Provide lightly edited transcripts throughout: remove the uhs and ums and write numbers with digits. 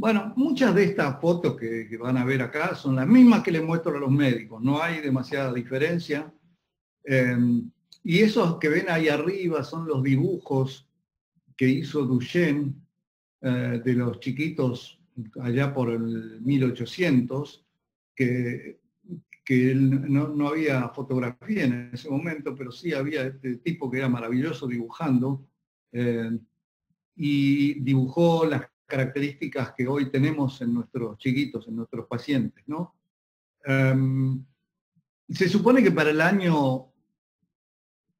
Bueno, muchas de estas fotos que van a ver acá son las mismas que les muestro a los médicos, no hay demasiada diferencia. Y esos que ven ahí arriba son los dibujos que hizo Duchenne de los chiquitos allá por el 1800, que no había fotografía en ese momento, pero sí había este tipo que era maravilloso dibujando, y dibujó las características que hoy tenemos en nuestros chiquitos, en nuestros pacientes, ¿no? Se supone que para el año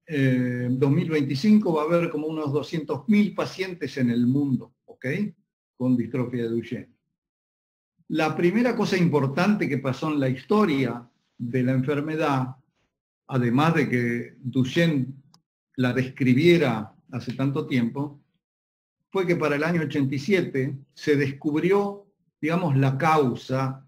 2025 va a haber como unos 200.000 pacientes en el mundo, ¿ok? Con distrofia de Duchenne. La primera cosa importante que pasó en la historia de la enfermedad, además de que Duchenne la describiera hace tanto tiempo, fue que para el año 87 se descubrió, digamos, la causa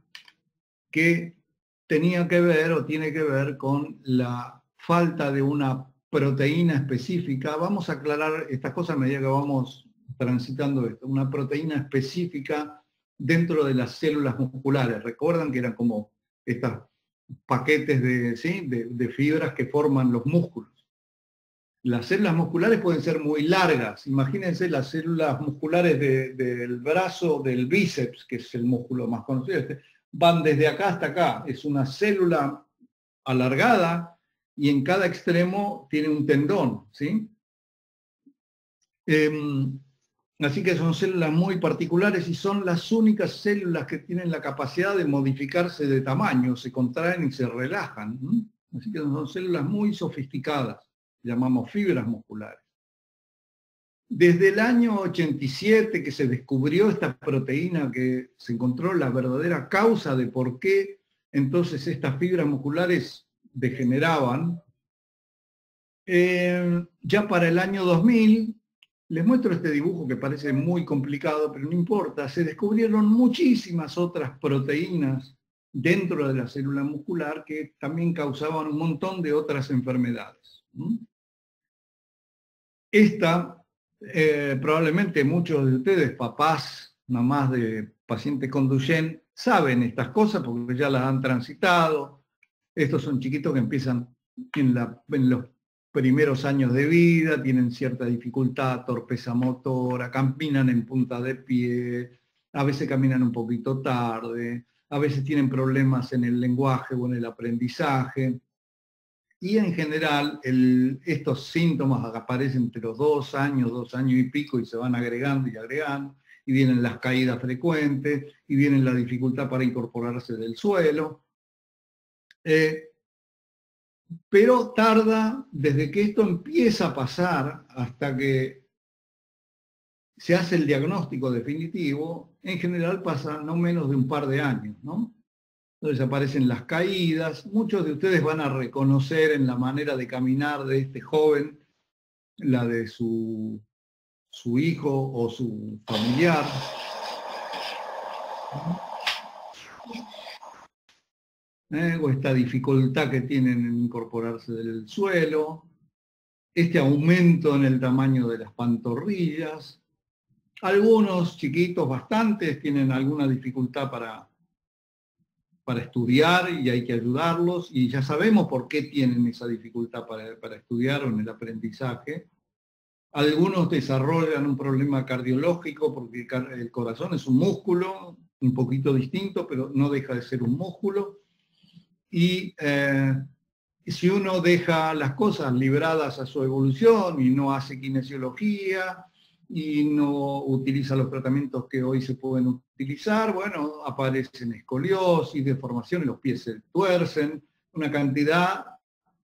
que tenía que ver o tiene que ver con la falta de una proteína específica. Vamos a aclarar estas cosas a medida que vamos transitando esto. Una proteína específica dentro de las células musculares. Recuerdan que eran como estos paquetes de fibras que forman los músculos. Las células musculares pueden ser muy largas. Imagínense las células musculares del brazo, del bíceps, que es el músculo más conocido. Van desde acá hasta acá. Es una célula alargada y en cada extremo tiene un tendón, ¿sí? Así que son células muy particulares y son las únicas células que tienen la capacidad de modificarse de tamaño, se contraen y se relajan. Así que son células muy sofisticadas, llamamos fibras musculares. Desde el año 87 que se descubrió esta proteína, que se encontró la verdadera causa de por qué entonces estas fibras musculares degeneraban, ya para el año 2000, les muestro este dibujo que parece muy complicado, pero no importa, se descubrieron muchísimas otras proteínas dentro de la célula muscular que también causaban un montón de otras enfermedades. Esta, probablemente muchos de ustedes, papás, mamás de pacientes con Duchenne, saben estas cosas porque ya las han transitado. Estos son chiquitos que empiezan en los primeros años de vida, tienen cierta dificultad, torpeza motora, caminan en punta de pie, a veces caminan un poquito tarde, a veces tienen problemas en el lenguaje o en el aprendizaje. Y en general, estos síntomas aparecen entre los 2 años y pico, y se van agregando y agregando, y vienen las caídas frecuentes, y viene la dificultad para incorporarse del suelo. Pero tarda desde que esto empieza a pasar hasta que se hace el diagnóstico definitivo. En general pasa no menos de un par de años, ¿no? Entonces aparecen las caídas. Muchos de ustedes van a reconocer en la manera de caminar de este joven la de su hijo o su familiar. O esta dificultad que tienen en incorporarse del suelo, este aumento en el tamaño de las pantorrillas. Algunos chiquitos, bastantes, tienen alguna dificultad para estudiar y hay que ayudarlos, y ya sabemos por qué tienen esa dificultad para estudiar o en el aprendizaje. Algunos desarrollan un problema cardiológico porque el corazón es un músculo, un poquito distinto, pero no deja de ser un músculo. Y si uno deja las cosas libradas a su evolución y no hace kinesiología y no utiliza los tratamientos que hoy se pueden utilizar, bueno, aparecen escoliosis, deformaciones, los pies se tuercen, una cantidad.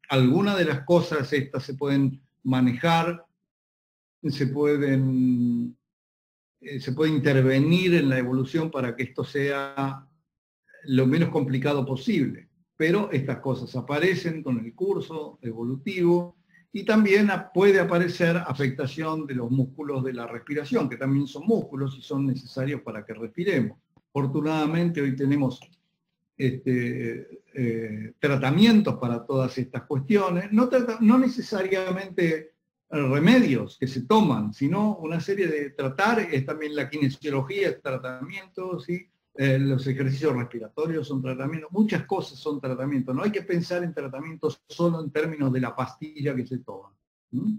Algunas de las cosas estas se pueden manejar, se puede intervenir en la evolución para que esto sea lo menos complicado posible. Pero estas cosas aparecen con el curso evolutivo, y también puede aparecer afectación de los músculos de la respiración, que también son músculos y son necesarios para que respiremos. Afortunadamente hoy tenemos tratamientos para todas estas cuestiones, no necesariamente remedios que se toman, sino una serie de tratar, es también la kinesiología, es tratamiento, ¿sí? Los ejercicios respiratorios son tratamientos, muchas cosas son tratamientos, no hay que pensar en tratamientos solo en términos de la pastilla que se toma. ¿Mm?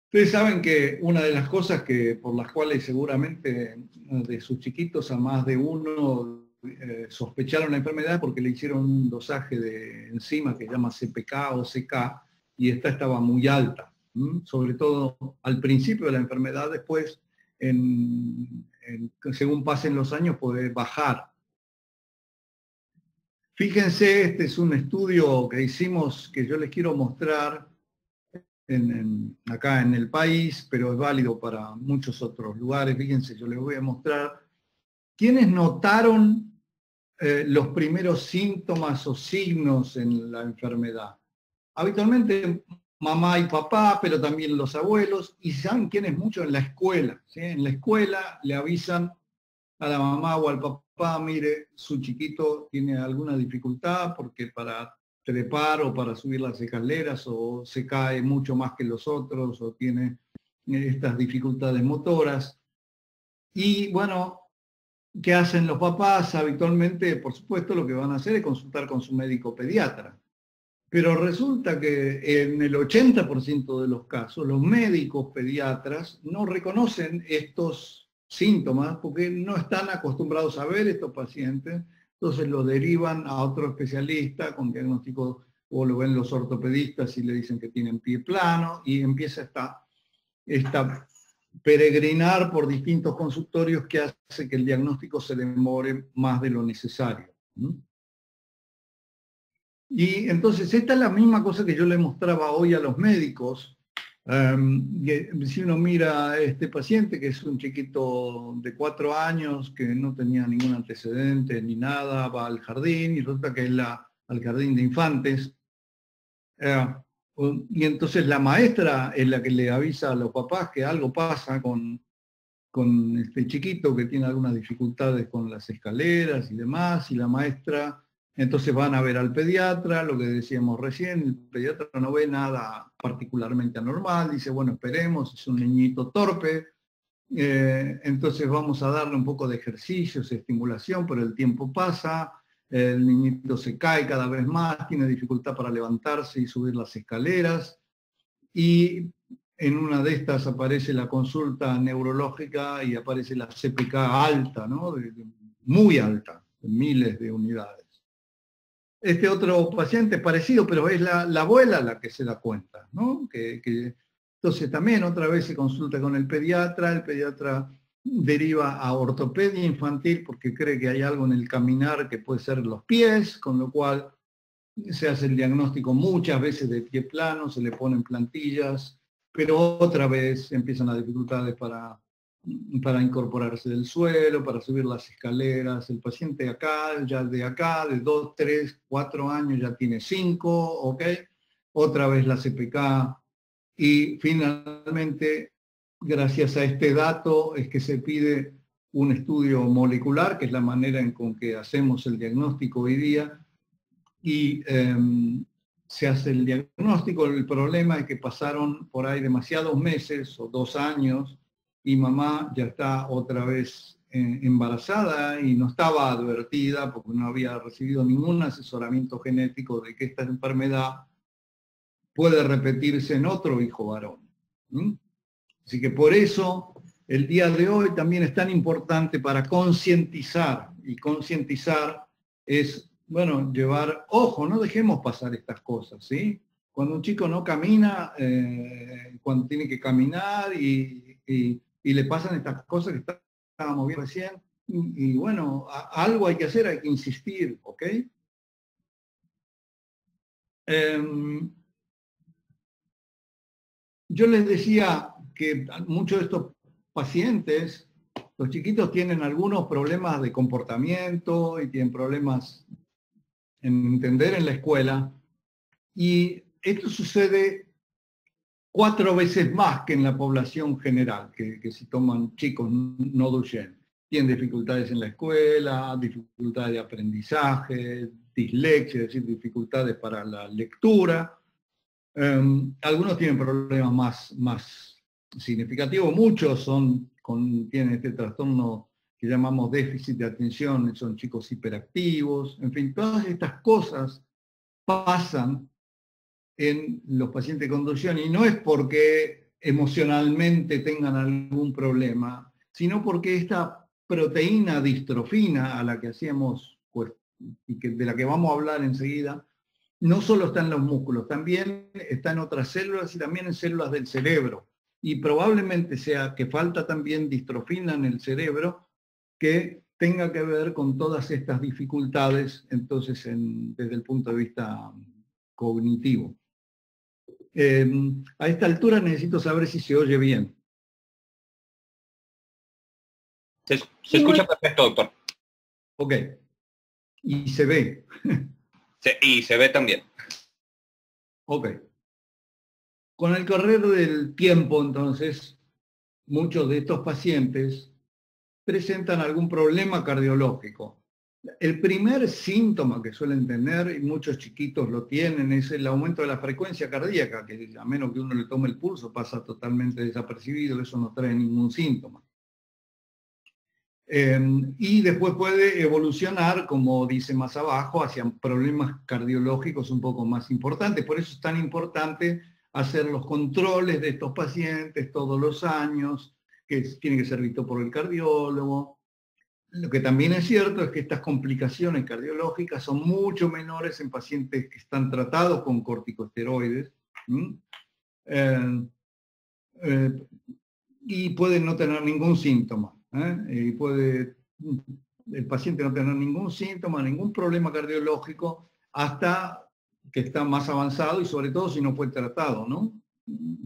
Ustedes saben que una de las cosas por las cuales seguramente de sus chiquitos a más de uno sospecharon la enfermedad porque le hicieron un dosaje de enzima que se llama CPK o CK y esta estaba muy alta, sobre todo al principio de la enfermedad, después según pasen los años puede bajar. Fíjense, este es un estudio que hicimos que yo les quiero mostrar acá en el país, pero es válido para muchos otros lugares. Fíjense, yo les voy a mostrar quiénes notaron los primeros síntomas o signos en la enfermedad. Habitualmente mamá y papá, pero también los abuelos, y saben quiénes mucho en la escuela. ¿Sí? En la escuela le avisan a la mamá o al papá, mire, su chiquito tiene alguna dificultad porque para trepar o para subir las escaleras o se cae mucho más que los otros o tiene estas dificultades motoras. Y bueno, ¿qué hacen los papás? Habitualmente, por supuesto, lo que van a hacer es consultar con su médico pediatra. Pero resulta que en el 80% de los casos, los médicos pediatras no reconocen estos síntomas porque no están acostumbrados a ver estos pacientes, entonces lo derivan a otro especialista con diagnóstico, o lo ven los ortopedistas y le dicen que tienen pie plano, y empieza esta peregrinar por distintos consultorios que hace que el diagnóstico se demore más de lo necesario. Y entonces esta es la misma cosa que yo le mostraba hoy a los médicos. Si uno mira a este paciente, que es un chiquito de 4 años, que no tenía ningún antecedente ni nada, va al jardín y resulta que es al jardín de infantes. Y entonces la maestra es la que le avisa a los papás que algo pasa con este chiquito que tiene algunas dificultades con las escaleras y demás, y la maestra, entonces van a ver al pediatra, lo que decíamos recién, el pediatra no ve nada particularmente anormal, dice, bueno, esperemos, es un niñito torpe, entonces vamos a darle un poco de ejercicios, estimulación, pero el tiempo pasa, el niñito se cae cada vez más, tiene dificultad para levantarse y subir las escaleras, y en una de estas aparece la consulta neurológica y aparece la CPK alta, ¿no? Muy alta, miles de unidades. Este otro paciente parecido, pero es la abuela la que se da cuenta, ¿no? Entonces también otra vez se consulta con el pediatra deriva a ortopedia infantil porque cree que hay algo en el caminar que puede ser los pies, con lo cual se hace el diagnóstico muchas veces de pie plano, se le ponen plantillas, pero otra vez empiezan las dificultades para incorporarse del suelo, para subir las escaleras. El paciente acá, de 2, 3, 4 años ya tiene 5, ¿ok? Otra vez la CPK. Y finalmente, gracias a este dato, es que se pide un estudio molecular, que es la manera en con que hacemos el diagnóstico hoy día, y se hace el diagnóstico. El problema es que pasaron por ahí demasiados meses o 2 años y mamá ya está otra vez embarazada y no estaba advertida porque no había recibido ningún asesoramiento genético de que esta enfermedad puede repetirse en otro hijo varón. Así que por eso el día de hoy también es tan importante para concientizar, y concientizar es, bueno, llevar, ojo, no dejemos pasar estas cosas, ¿sí? Cuando un chico no camina, cuando tiene que caminar y le pasan estas cosas que estábamos viendo recién, y bueno, algo hay que hacer, hay que insistir, ¿ok? Yo les decía que muchos de estos pacientes, los chiquitos tienen algunos problemas de comportamiento y tienen problemas en entender en la escuela, y esto sucede 4 veces más que en la población general, que si toman chicos no Duchenne. Tienen dificultades en la escuela, dificultades de aprendizaje, dislexia, es decir, dificultades para la lectura. Algunos tienen problemas más significativos, muchos tienen este trastorno que llamamos déficit de atención, son chicos hiperactivos, en fin, todas estas cosas pasan en los pacientes con Duchenne, y no es porque emocionalmente tengan algún problema, sino porque esta proteína distrofina a la que hacíamos, pues, y de la que vamos a hablar enseguida, no solo está en los músculos, también está en otras células y también en células del cerebro. Y probablemente sea que falta también distrofina en el cerebro que tenga que ver con todas estas dificultades, entonces, desde el punto de vista cognitivo. A esta altura necesito saber si se oye bien. Se escucha perfecto, doctor. Ok. Y se ve. Y se ve también. Ok. Con el correr del tiempo, entonces, muchos de estos pacientes presentan algún problema cardiológico. El primer síntoma que suelen tener, y muchos chiquitos lo tienen, es el aumento de la frecuencia cardíaca, que a menos que uno le tome el pulso pasa totalmente desapercibido, eso no trae ningún síntoma. Y después puede evolucionar, como dice más abajo, hacia problemas cardiológicos un poco más importantes. Por eso es tan importante hacer los controles de estos pacientes todos los años, que tiene que ser visto por el cardiólogo. Lo que también es cierto es que estas complicaciones cardiológicas son mucho menores en pacientes que están tratados con corticosteroides. Y pueden no tener ningún síntoma. Y puede el paciente no tener ningún síntoma, ningún problema cardiológico, hasta que está más avanzado y sobre todo si no fue tratado, ¿no?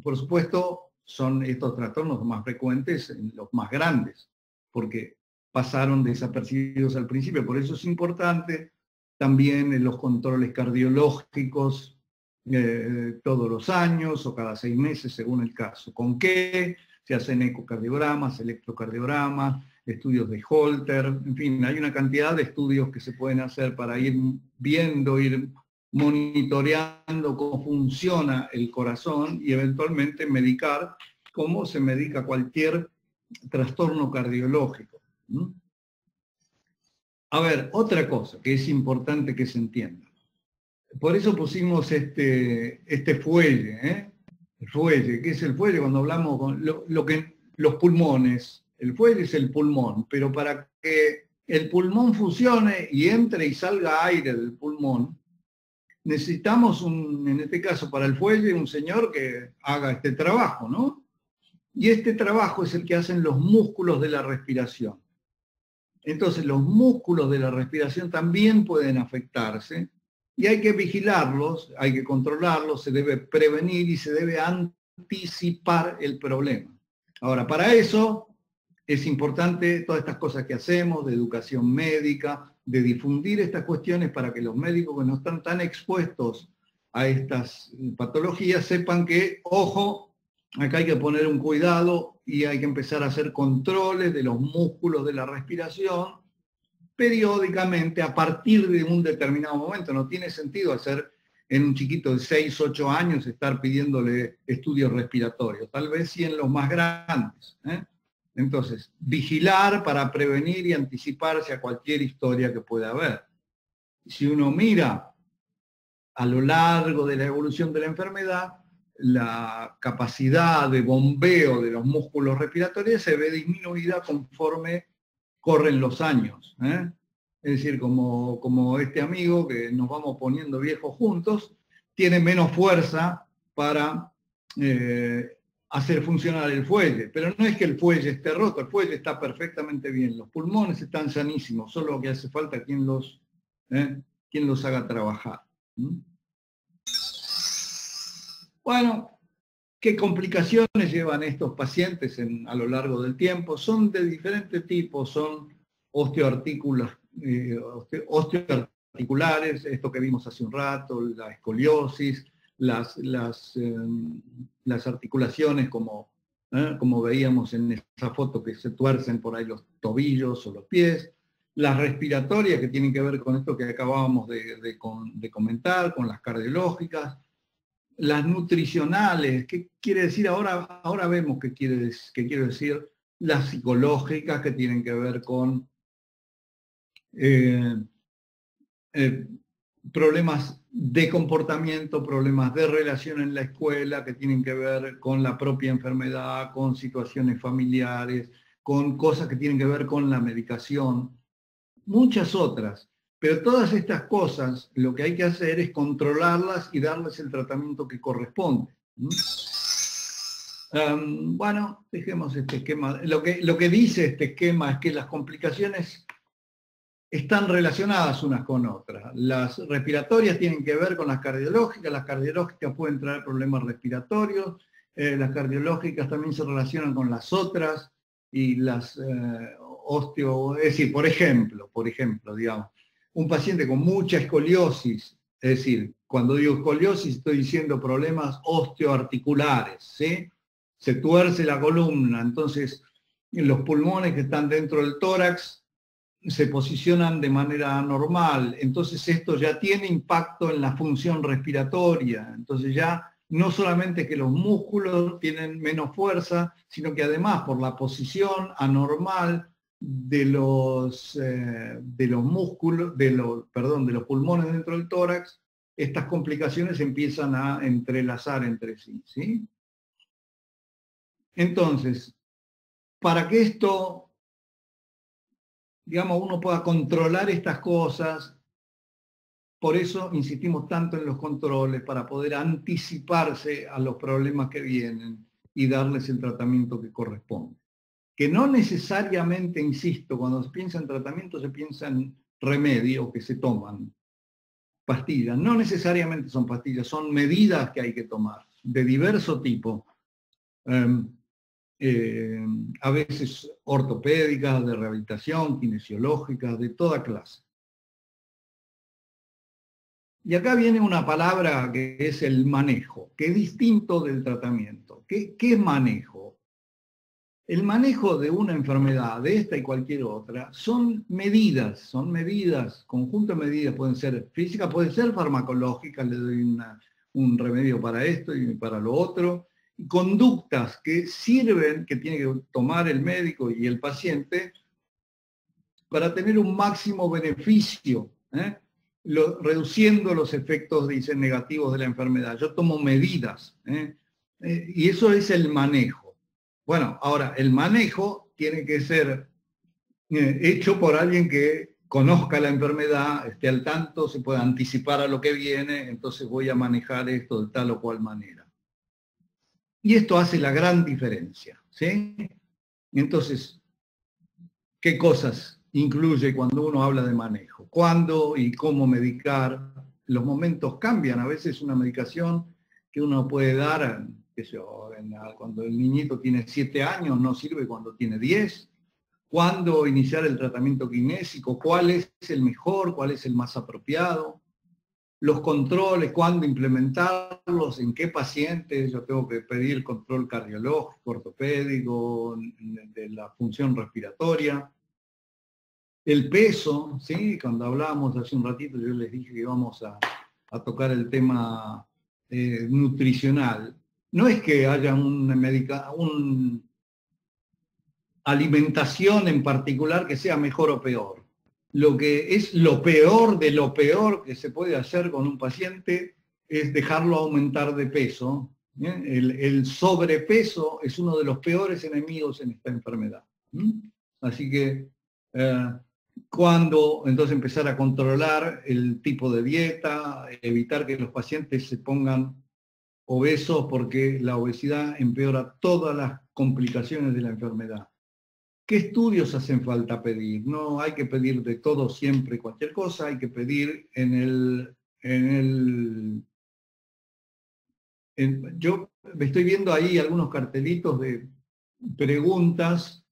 Por supuesto, son estos trastornos más frecuentes en los más grandes, porque pasaron desapercibidos al principio. Por eso es importante también en los controles cardiológicos todos los años o cada 6 meses, según el caso. ¿Con qué? Se hacen ecocardiogramas, electrocardiogramas, estudios de Holter, en fin, hay una cantidad de estudios que se pueden hacer para ir viendo, ir monitoreando cómo funciona el corazón y eventualmente medicar cómo se medica cualquier trastorno cardiológico. A ver, otra cosa que es importante que se entienda. Por eso pusimos este fuelle, El fuelle. ¿Qué es el fuelle? Cuando hablamos con los pulmones, el fuelle es el pulmón, pero para que el pulmón funcione y entre y salga aire del pulmón, necesitamos, en este caso para el fuelle, un señor que haga este trabajo, ¿no? Y este trabajo es el que hacen los músculos de la respiración. Entonces los músculos de la respiración también pueden afectarse y hay que vigilarlos, hay que controlarlos, se debe prevenir y se debe anticipar el problema. Ahora, para eso es importante todas estas cosas que hacemos, de educación médica, de difundir estas cuestiones para que los médicos que no están tan expuestos a estas patologías sepan que, ojo, acá hay que poner un cuidado y hay que empezar a hacer controles de los músculos de la respiración periódicamente a partir de un determinado momento. No tiene sentido hacer en un chiquito de 6, 8 años estar pidiéndole estudios respiratorios, tal vez sí en los más grandes. Entonces, vigilar para prevenir y anticiparse a cualquier historia que pueda haber. Si uno mira a lo largo de la evolución de la enfermedad, la capacidad de bombeo de los músculos respiratorios se ve disminuida conforme corren los años. Es decir, como este amigo que nos vamos poniendo viejos juntos, tiene menos fuerza para hacer funcionar el fuelle. Pero no es que el fuelle esté roto, el fuelle está perfectamente bien, los pulmones están sanísimos, solo que hace falta quien los haga trabajar. Bueno, ¿qué complicaciones llevan estos pacientes a lo largo del tiempo? Son de diferentes tipos, son osteoarticulares, esto que vimos hace un rato, la escoliosis, las articulaciones como veíamos en esa foto que se tuercen por ahí los tobillos o los pies, las respiratorias que tienen que ver con esto que acabábamos de comentar, con las cardiológicas, las nutricionales, ¿qué quiere decir? Ahora vemos qué quiero decir. Las psicológicas, que tienen que ver con problemas de comportamiento, problemas de relación en la escuela, que tienen que ver con la propia enfermedad, con situaciones familiares, con cosas que tienen que ver con la medicación, muchas otras. Pero todas estas cosas, lo que hay que hacer es controlarlas y darles el tratamiento que corresponde. Bueno, dejemos este esquema. Lo que dice este esquema es que las complicaciones están relacionadas unas con otras. Las respiratorias tienen que ver con las cardiológicas pueden traer problemas respiratorios, las cardiológicas también se relacionan con las otras, y las es decir, por ejemplo, digamos, un paciente con mucha escoliosis, es decir, cuando digo escoliosis estoy diciendo problemas osteoarticulares, ¿sí? Se tuerce la columna, entonces los pulmones que están dentro del tórax se posicionan de manera anormal, entonces esto ya tiene impacto en la función respiratoria, entonces ya no solamente que los músculos tienen menos fuerza, sino que además por la posición anormal de los músculos, de los pulmones dentro del tórax, estas complicaciones empiezan a entrelazar entre sí, ¿sí? Entonces, para que esto, digamos, uno pueda controlar estas cosas, por eso insistimos tanto en los controles, para poder anticiparse a los problemas que vienen y darles el tratamiento que corresponde. Que no necesariamente, insisto, cuando se piensa en tratamiento se piensa en remedios que se toman, pastillas. No necesariamente son pastillas, son medidas que hay que tomar, de diverso tipo. A veces ortopédicas, de rehabilitación, kinesiológicas, de toda clase. Y acá viene una palabra que es el manejo, que es distinto del tratamiento. ¿Qué es manejo? El manejo de una enfermedad, de esta y cualquier otra, son medidas, conjunto de medidas, pueden ser físicas, pueden ser farmacológicas, le doy un remedio para esto y para lo otro, y conductas que sirven, que tiene que tomar el médico y el paciente para tener un máximo beneficio, reduciendo los efectos, dicen, negativos de la enfermedad. Yo tomo medidas, y eso es el manejo. Bueno, ahora, el manejo tiene que ser hecho por alguien que conozca la enfermedad, esté al tanto, se pueda anticipar a lo que viene, entonces voy a manejar esto de tal o cual manera. Y esto hace la gran diferencia, ¿sí? Entonces, ¿qué cosas incluye cuando uno habla de manejo? ¿Cuándo y cómo medicar? Los momentos cambian, a veces una medicación que uno puede dar, cuando el niñito tiene 7 años no sirve cuando tiene 10. ¿Cuándo iniciar el tratamiento kinésico? ¿Cuál es el mejor? ¿Cuál es el más apropiado? Los controles, ¿cuándo implementarlos? ¿En qué pacientes? Yo tengo que pedir control cardiológico, ortopédico, de la función respiratoria. El peso, ¿sí? Cuando hablábamos hace un ratito yo les dije que íbamos a tocar el tema nutricional. No es que haya una alimentación en particular que sea mejor o peor. Lo que es lo peor de lo peor que se puede hacer con un paciente es dejarlo aumentar de peso. El sobrepeso es uno de los peores enemigos en esta enfermedad. Así que cuando entonces empezar a controlar el tipo de dieta, evitar que los pacientes se pongan obesos, porque la obesidad empeora todas las complicaciones de la enfermedad. ¿Qué estudios hacen falta pedir? No hay que pedir de todo siempre cualquier cosa, hay que pedir yo estoy viendo ahí algunos cartelitos de preguntas,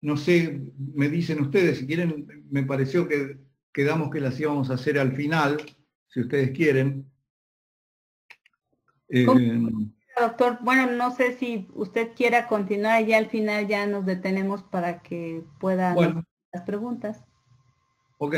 no sé, me dicen ustedes, si quieren, me pareció que quedamos que las íbamos a hacer al final, si ustedes quieren. Doctor, bueno, no sé si usted quiera continuar, ya al final ya nos detenemos para que puedan hacer las preguntas. Ok,